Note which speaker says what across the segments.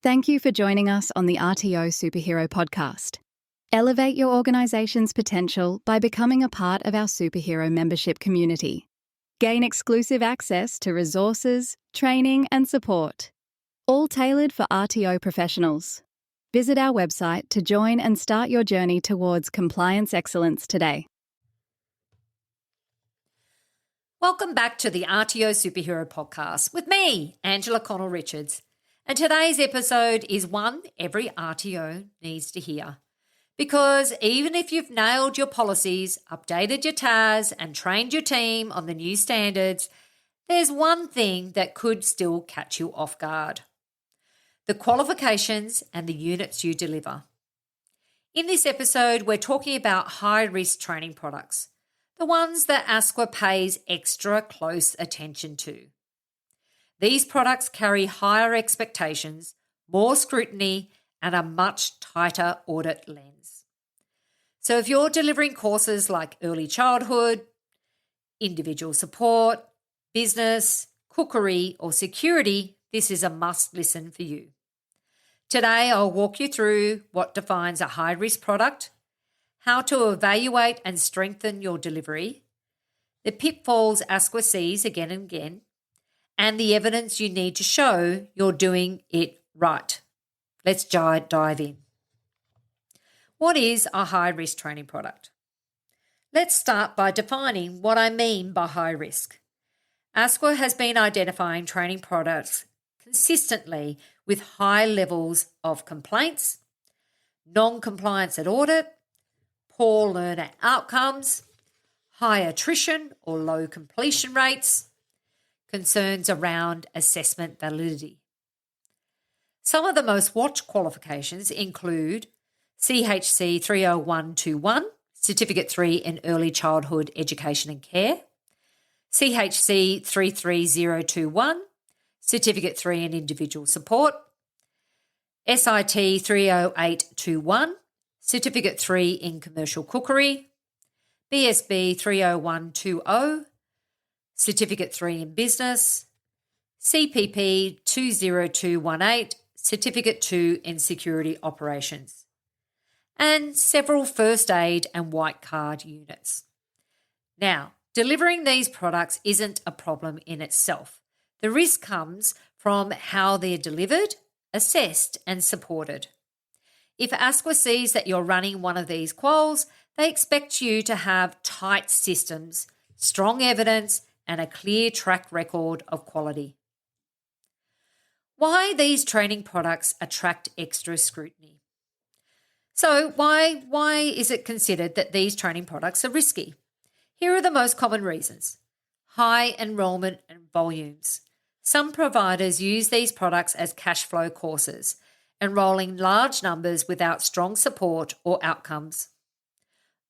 Speaker 1: Thank you for joining us on the RTO Superhero Podcast. Elevate your organization's potential by becoming a part of our superhero membership community. Gain exclusive access to resources, training, and support, all tailored for RTO professionals. Visit our website to join and start your journey towards compliance excellence today.
Speaker 2: Welcome back to the RTO Superhero Podcast with me, Angela Connell-Richards. And today's episode is one every RTO needs to hear. Because even if you've nailed your policies, updated your TAS, and trained your team on the new standards, there's one thing that could still catch you off guard: the qualifications and the units you deliver. In this episode, we're talking about high-risk training products, the ones that ASQA pays extra close attention to. These products carry higher expectations, more scrutiny, and a much tighter audit lens. So if you're delivering courses like early childhood, individual support, business, cookery, or security, this is a must listen for you. Today, I'll walk you through what defines a high-risk product, how to evaluate and strengthen your delivery, the pitfalls ASQA sees again and again, and the evidence you need to show you're doing it right. Let's dive in. What is a high-risk training product? Let's start by defining what I mean by high risk. ASQA has been identifying training products consistently with high levels of complaints, non-compliance at audit, poor learner outcomes, high attrition or low completion rates, concerns around assessment validity. Some of the most watched qualifications include CHC 30121, Certificate 3 in Early Childhood Education and Care, CHC 33021, Certificate 3 in Individual Support, SIT 30821, Certificate 3 in Commercial Cookery, BSB 30120, Certificate 3 in Business, CPP 20218, Certificate 2 in Security Operations, and several first aid and white card units. Now, delivering these products isn't a problem in itself. The risk comes from how they're delivered, assessed, and supported. If ASQA sees that you're running one of these quals, they expect you to have tight systems, strong evidence, and a clear track record of quality. Why these training products attract extra scrutiny? So why is it considered that these training products are risky? Here are the most common reasons. High enrolment and volumes. Some providers use these products as cash flow courses, enrolling large numbers without strong support or outcomes.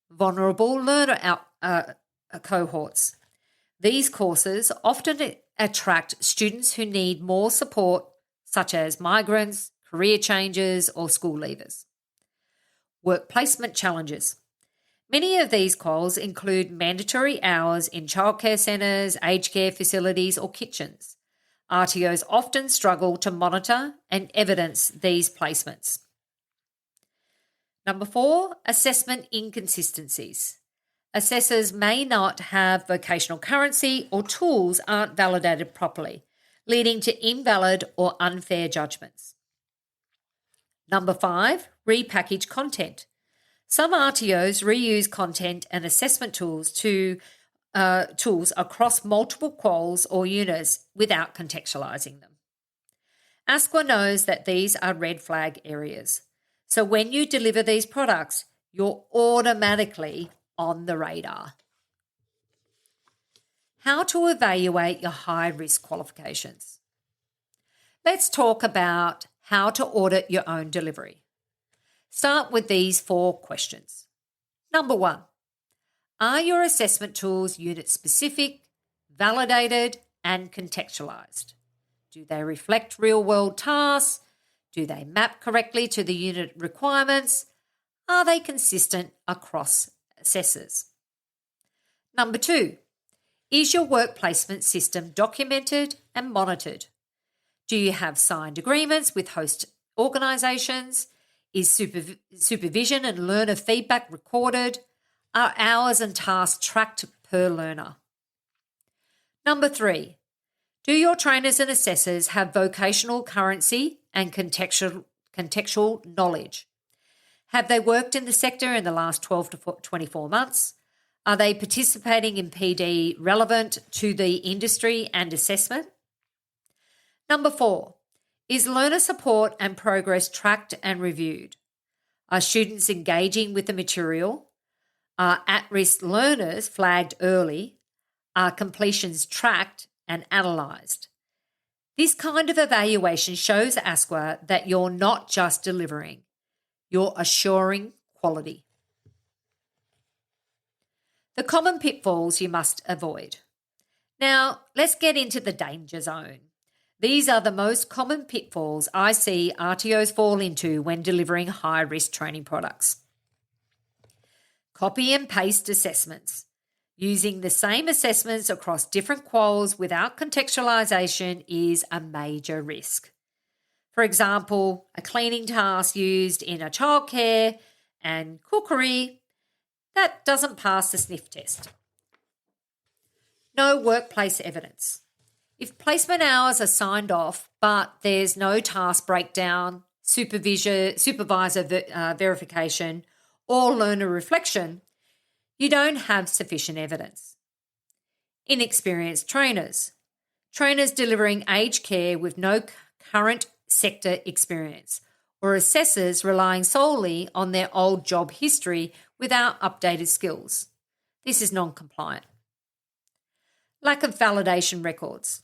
Speaker 2: Vulnerable learner cohorts. These courses often attract students who need more support, such as migrants, career changers, or school leavers. Work placement challenges. Many of these quals include mandatory hours in childcare centres, aged care facilities, or kitchens. RTOs often struggle to monitor and evidence these placements. Number 4, assessment inconsistencies. Assessors may not have vocational currency or tools aren't validated properly, leading to invalid or unfair judgments. Number 5, repackaged content. Some RTOs reuse content and assessment tools across multiple quals or units without contextualising them. ASQA knows that these are red flag areas. So when you deliver these products, you're automatically on the radar. How to evaluate your high-risk qualifications. Let's talk about how to audit your own delivery. Start with these 4 questions. Number 1, are your assessment tools unit-specific, validated, and contextualised? Do they reflect real-world tasks? Do they map correctly to the unit requirements? Are they consistent across assessors? Number 2, is your work placement system documented and monitored? Do you have signed agreements with host organisations? Is supervision and learner feedback recorded? Are hours and tasks tracked per learner? Number 3, do your trainers and assessors have vocational currency and contextual knowledge? Have they worked in the sector in the last 12 to 24 months? Are they participating in PD relevant to the industry and assessment? Number 4, is learner support and progress tracked and reviewed? Are students engaging with the material? Are at-risk learners flagged early? Are completions tracked and analysed? This kind of evaluation shows ASQA that you're not just delivering, you're assuring quality. The common pitfalls you must avoid. Now, let's get into the danger zone. These are the most common pitfalls I see RTOs fall into when delivering high-risk training products. Copy and paste assessments. Using the same assessments across different quals without contextualisation is a major risk. For example, a cleaning task used in a childcare and cookery that doesn't pass the sniff test. No workplace evidence. If placement hours are signed off, but there's no task breakdown, supervisor verification, or learner reflection, you don't have sufficient evidence. Inexperienced trainers. Trainers delivering aged care with no current sector experience, or assessors relying solely on their old job history without updated skills. This is non-compliant. Lack of validation records.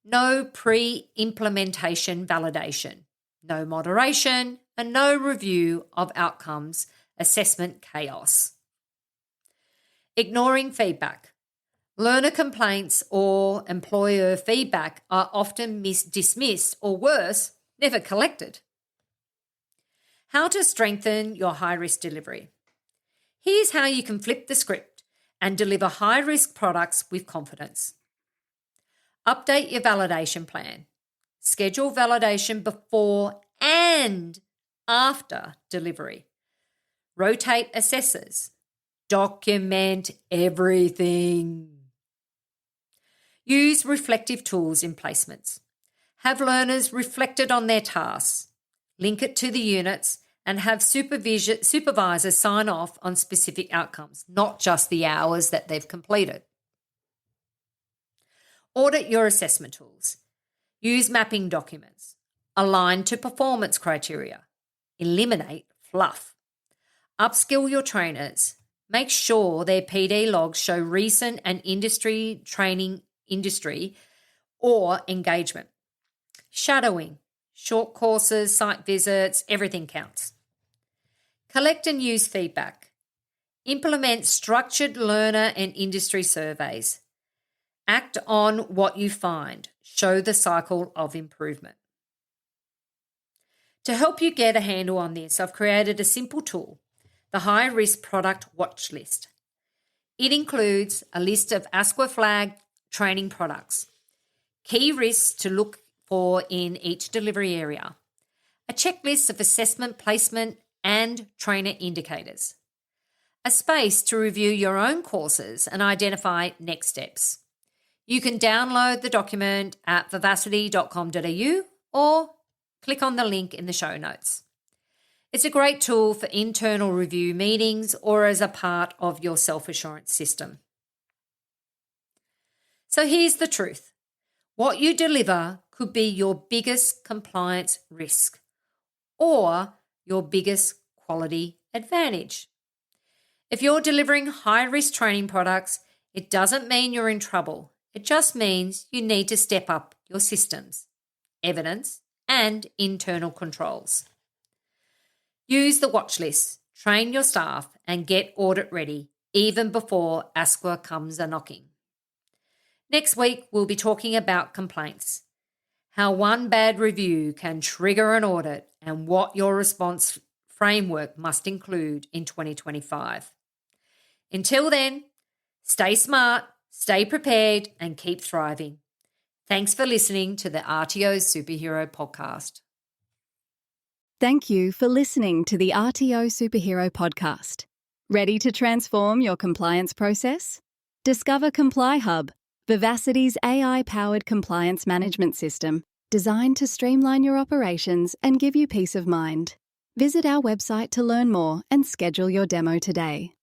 Speaker 2: No pre-implementation validation, no moderation, and no review of outcomes, assessment chaos. Ignoring feedback. Learner complaints or employer feedback are often dismissed or worse, never collected. How to strengthen your high-risk delivery. Here's how you can flip the script and deliver high-risk products with confidence. Update your validation plan. Schedule validation before and after delivery. Rotate assessors. Document everything. Use reflective tools in placements. Have learners reflected on their tasks. Link it to the units and have supervisors sign off on specific outcomes, not just the hours that they've completed. Audit your assessment tools. Use mapping documents. Align to performance criteria. Eliminate fluff. Upskill your trainers. Make sure their PD logs show recent and industry or engagement. Shadowing, short courses, site visits, everything counts. Collect and use feedback. Implement structured learner and industry surveys. Act on what you find. Show the cycle of improvement. To help you get a handle on this, I've created a simple tool, the High Risk Product Watch List. It includes a list of ASQA flagged training products, key risks to look for in each delivery area, a checklist of assessment, placement, and trainer indicators, a space to review your own courses and identify next steps. You can download the document at vivacity.com.au or click on the link in the show notes. It's a great tool for internal review meetings or as a part of your self-assurance system. So here's the truth. What you deliver could be your biggest compliance risk or your biggest quality advantage. If you're delivering high-risk training products, it doesn't mean you're in trouble. It just means you need to step up your systems, evidence, and internal controls. Use the watch list, train your staff, and get audit ready even before ASQA comes a-knocking. Next week, we'll be talking about complaints, how one bad review can trigger an audit, and what your response framework must include in 2025. Until then, stay smart, stay prepared, and keep thriving. Thanks for listening to the RTO Superhero Podcast.
Speaker 1: Thank you for listening to the RTO Superhero Podcast. Ready to transform your compliance process? Discover Comply Hub, Vivacity's AI-powered compliance management system, designed to streamline your operations and give you peace of mind. Visit our website to learn more and schedule your demo today.